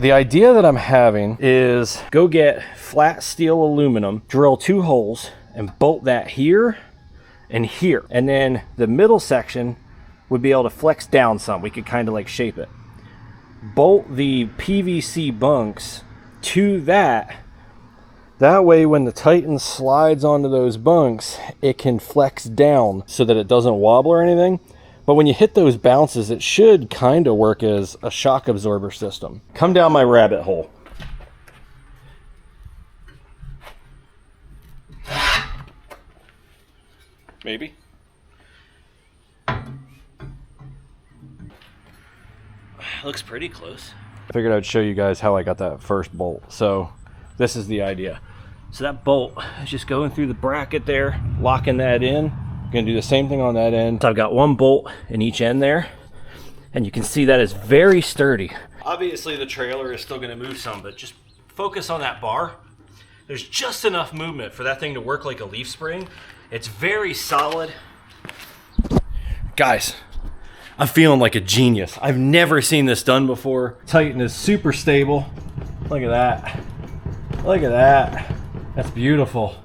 The idea that I'm having is go get flat steel aluminum, drill 2 holes, and bolt that here and here. And then the middle section would be able to flex down some. We could kind of like shape it. Bolt the PVC bunks to that. That way when the Titan slides onto those bunks, it can flex down so that it doesn't wobble or anything. But when you hit those bounces, it should kind of work as a shock absorber system. Come down my rabbit hole. Maybe. Looks pretty close. I figured I'd show you guys how I got that first bolt. So this is the idea. So that bolt is just going through the bracket there, locking that in. Gonna do the same thing on that end. So I've got 1 bolt in each end there, and you can see that is very sturdy. Obviously the trailer is still gonna move some, but just focus on that bar. There's just enough movement for that thing to work like a leaf spring. It's very solid. Guys, I'm feeling like a genius. I've never seen this done before. Titan is super stable. Look at that. Look at that. That's beautiful.